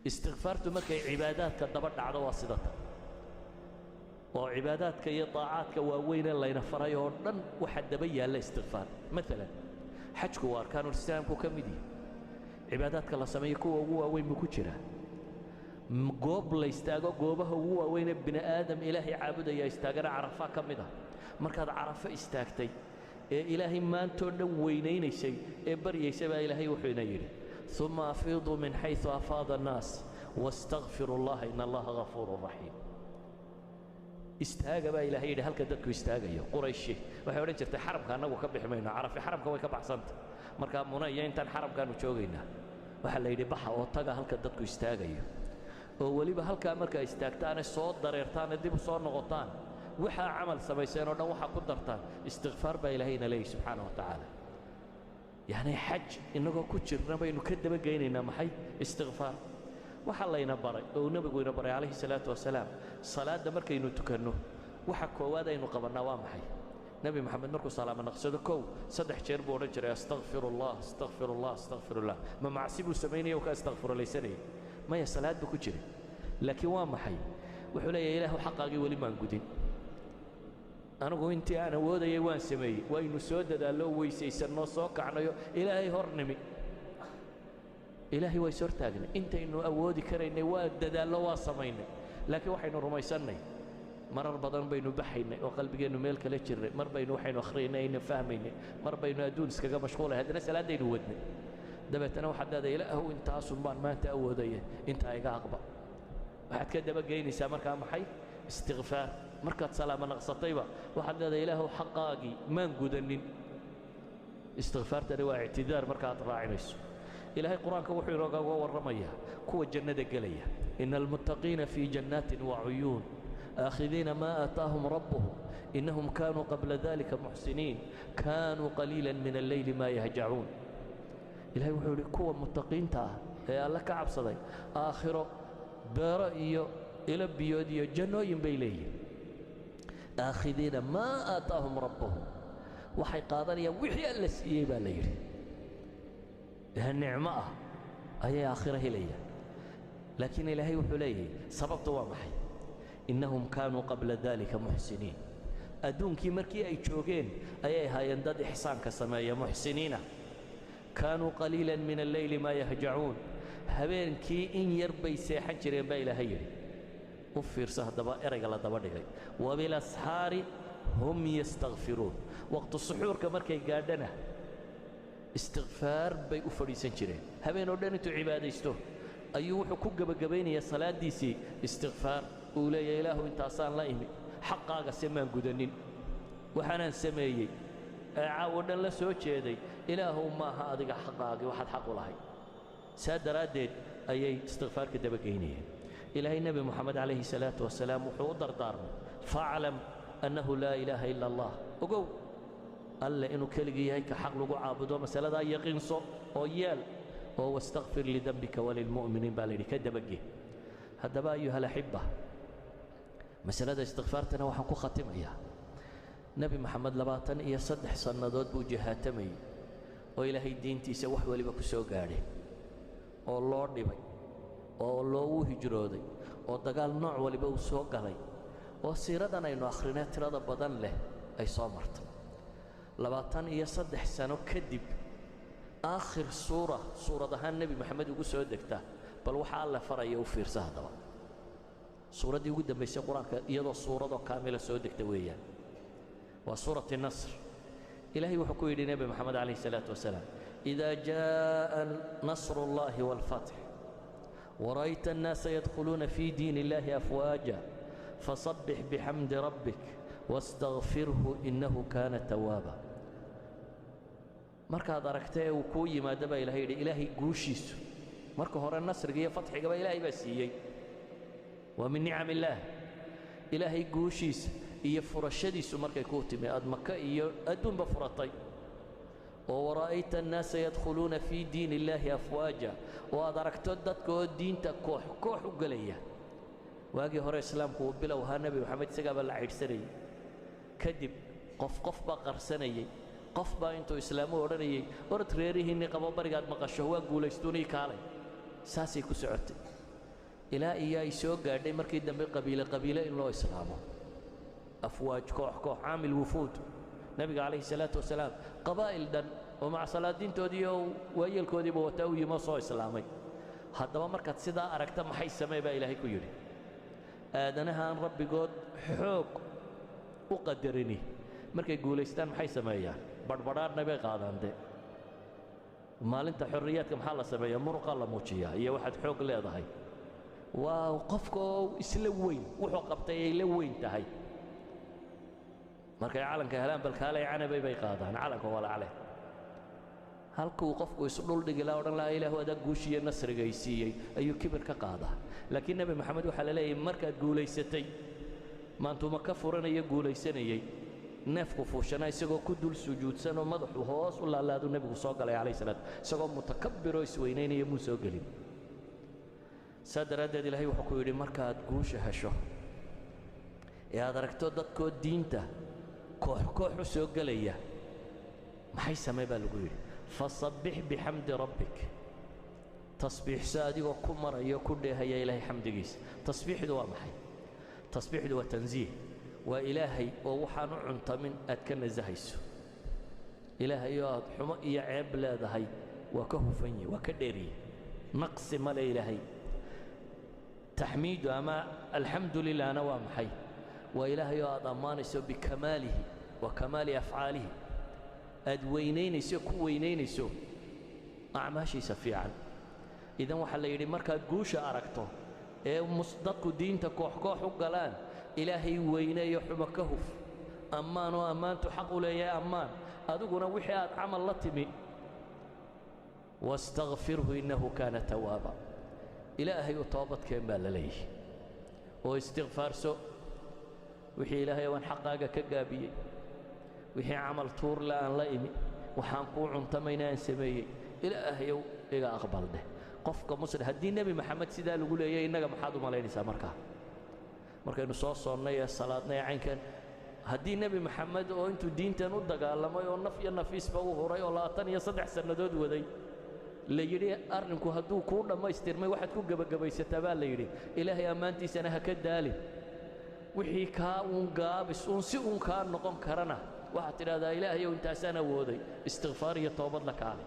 استغفارته مركي عبادات كدبر دعوة واسطة وعبادات كي طاعات كواوين الله ينفر يوردن وحد بيا الاستغفار مثلا حجك واركان الإسلام كمدي عبادات كالله سميكو وين بكجرة قوب لا يستاغو قوبه هو وين ابن آدم إلهي عابد يا استاغر عرفا كمده مركز عرفا استاغتي إلهي ما أنتو وينين شيء بري سبا إلهي وحينا يري ثم أفيضوا من حيث أفاض الناس واستغفروا الله إن الله غفور رحيم استاغ با إلهي يري هل كددكو استاغيو قريشي waxay oran jirtay xarabka anagu ka bixmayno carafi xarabka way ka baxsanta marka munaya intaan xarabkaanu joogayna waxa la yiri baxa oo taga halka dadku istaagayo oo waliba halka marka istaagtaan soo dareertaan dib soo noqotaan waxa amal sameeyeen oo dhan waxa ku dartaan istighfar ba ilaahayna leeyahay subhanahu wa ta'ala yani hajj inagu ku jirna baynu ka daba geynayna maxay istighfar waxa layna baray oo nabigu ina baray alayhi salatu wasalaam salaada markaynu tukanno waxa koowaad aynu qabanaa waa maxay nabi maxamed markuu salaamo naqsado kow saddex jeer buu oran jiray astaghfirullah astaghfirullah astaghfirullah ma macsibu sameeyay oo ka astaghfirullaysanay ma ya salaad ku jiray laakiin waa maxay wuxuu leeyahay ilaahu xaqaagii wali maan gudin anigu intii aan awoodayay waan sameeyay waynu soo dadaalo weysaysanno soo kacnayo ilaahay hornimi ilaahay way soo taagnay intaynu awoodi karaynay waa dadaalo waa sameeynay laakiin waxaynu rumaysanay marar badan baynu baxaynay oo qalbigeenu meel kala jirnay mar baynu waxaynu akhriinay in fahmaynay mar baynu adduun iskaga mashquulay hadana salaadaynu wadnay dabeetana waxa daada ilaahu intaasu baan maanta awoodaya inta iga aqba waxaad ka daba geynaysaa markaa maxay istighfar markaad salaamo naqsatayba waxaad daada ilaahu xaqaagii maan gudanin istighfartani waa i'tidaar markaad raacinayso ilaahay quraanka wuxuu inooga warramayaa kuwa jannada galaya innal muttaqiina fi jannatin wa 'uyun آخذين ما آتاهم ربهم إنهم كانوا قبل ذلك محسنين كانوا قليلا من الليل ما يهجعون إلهي وحول كوا متقين تا يا الله كعب صدي آخره برأيه إلى بيودي جنو ينبيلي آخذين ما آتاهم ربهم وحي قادر يا وحي اللسيبا ليري النعمة هي آخره لي لكن إلهي وحوليه سببت ومحي إنهم كانوا قبل ذلك محسنين أدونكي مركي أي تشوغين أي هاي يندد إحسان كسمايا محسنين كانوا قليلا من الليل ما يهجعون هبين كي إن يربي سيحن جرين بايلا هيري وفير سهدبا إرقال دبادقي وبالأسحار هم يستغفرون وقت السحور كمركي قادنا استغفار بي أفريسان جرين هبين ودانتو عباديستو أيوه حكوك بقبين يا صلاة ديسي استغفار ولا يا إله أنت أصلا لا إيمي حقاك سمان قدنين وحنان سمايي عاونا لا سوتش يدي إله ما هذا حقاك واحد حق الله ساد رادد أي استغفار كتب بقينيه إلهي النبي محمد عليه الصلاة والسلام وحوضر دارنا فاعلم أنه لا إله إلا الله وقو ألا إنه كلقي هيك حق لقو عابدو مسألة دا يقين صوت ويال وهو استغفر لذنبك وللمؤمنين بالي كتب بقيه هذا بقى أيها الأحبة مسألة استغفارتنا وحنكو ختمها نبي محمد لباتن إيا صدح صندوت بوجهاتمي وإلهي الدين تيسا وحوالي بكو سوغاري والله ديبي والله هجرودي ودقال نوع والي بو سوغاري وسيردنا إنو أخرينات تراد بدن له أي صامرت لباتن إيا صدح سنو كدب آخر سورة دهان نبي محمد وقو سودكتا بل وحا الله فرأي يوفير سهدوا سورة دي قد بيسي قرآن يضو سورة كاملة سودك تويا وسورة النصر إلهي وحكوه لنبي محمد عليه الصلاة والسلام إذا جاء نصر الله والفتح ورأيت الناس يدخلون في دين الله أفواجا فصبح بحمد ربك واستغفره إنه كان توابا مركا دركتي وكوي ما دبا إلهي قوشيس مركا هورا النصر قيا فتح قبا إلهي بسيي ومن نعم الله إلهي قوشيس إيا فرشديس مركا كوتمي أد مكة إيا أدون بفرطي ورأيت الناس يدخلون في دين الله أفواجا وأدركت دتكو الدين تكوح كوح وقليا واجي هورا إسلام كو بلا وها نبي محمد سقاب العيد سري كذب قف بقر سنيي قف با انتو إسلامو ورنيي ورد ريريه إني قبا برقاد مقاشه هو قول يستوني كالي ساسي كو سعوتي ilaa iyo ay soo gaadhay markii dambe qabiile in loo islaamo afwaaj koox caamil wufuud nabiga calayhi salaatu wasalaam qabaa'il dhan oo maca salaadiintoodii iyo waayeelkoodiiba wataa u yimo soo islaamay haddaba markaad sidaa aragta maxay samee baa ilaahay ku yidhi aadanahaan rabbigood xoog u qadarini markay guulaystaan maxay sameeyaan badhbadhaadhna bay qaadaan de maalinta xorriyaadka maxaa la sameeyaa muruqa la muujiyaa iyo waxaad xoog leedahay waa qofka oo isla weyn wuxuu qabtay ay la weyn tahay markay calanka helaan balkaalay canabay bay qaadaan calanka walacale halkuu qofku isdhuldhigi laa odhan lahaa ilaahu adaa guushiiyo nasriga ay siiyey ayuu kibir ka qaadaa laakiin nebi maxamed waxaa la leeyahay markaad guulaysatay maantuuma ka furanaya guulaysanayey neefku fuushanaa isagoo ku dul sujuudsan oo madaxu hoos u laalaadu nebigu soo galay calayhi salaam isagoo mutakabbiroo isweynaynaya muu soo gelin saa daraaddeed ilaahay wuxuu ku yidhi markaad guusha hesho ee aad aragto dadkoo diinta koox u soo gelaya maxay samee baa lagu yidhi fasabbix bixamdi rabbik tasbiixso adigoo ku maraya ku dheehaya ilaahay xamdigiisa tasbiixdu waa maxay tasbiixdu waa tansiih waa ilaahay oo waxaan u cuntamin aad ka nasahayso ilaahay oo aad xumo iyo ceeb leedahay waa ka hufan yahi waa ka dheeriye naqsi male ilaahay taxmiidu ama alxamdu lilahna waa maxay waa ilaahay oo aad ammaanayso bikamaalihi wa kamaali afcaalihi aad weynaynayso ku weynaynayso acmaashiisa fiican idan waxaa la yidhi markaad guusha aragto ee dadku diinta koox u galaan ilaahay weyneeyo xumo ka huf ammaan oo ammaantu xaq u leeyahay ammaan adiguna wixii aad camal la timi wastakfirhu innahu kaana tawaaba ilaahay u toobadkeen baa la leeyahay oo istikfaarso wixii ilaahay waan xaqaaga ka gaabiyey wixii camal tuurle aan la imi waxaan kuu cuntamayna aan sameeyey ilaahayow iga aqbal dheh qofka muslim haddii nebi maxamed sidaa lagu leeyahay innaga maxaad u malaynaysaa markaynu soo soonnay ee salaadnay ee caynkan haddii nebi maxamed oo intuu diintan u dagaalamay oo naf iyo nafiisba u huray oo 23 sannadood waday la yidhi arrinku hadduu kuu dhammaystirmay waxaad ku gebagabaysataa baa la yidhi ilaahay ammaantiisana ha ka daalin wixii kaa uun gaabis uun si uun kaa noqon karana waxaad tidhahdaa ilaahayow intaasaan awooday istikfaar iyo toobad la kaale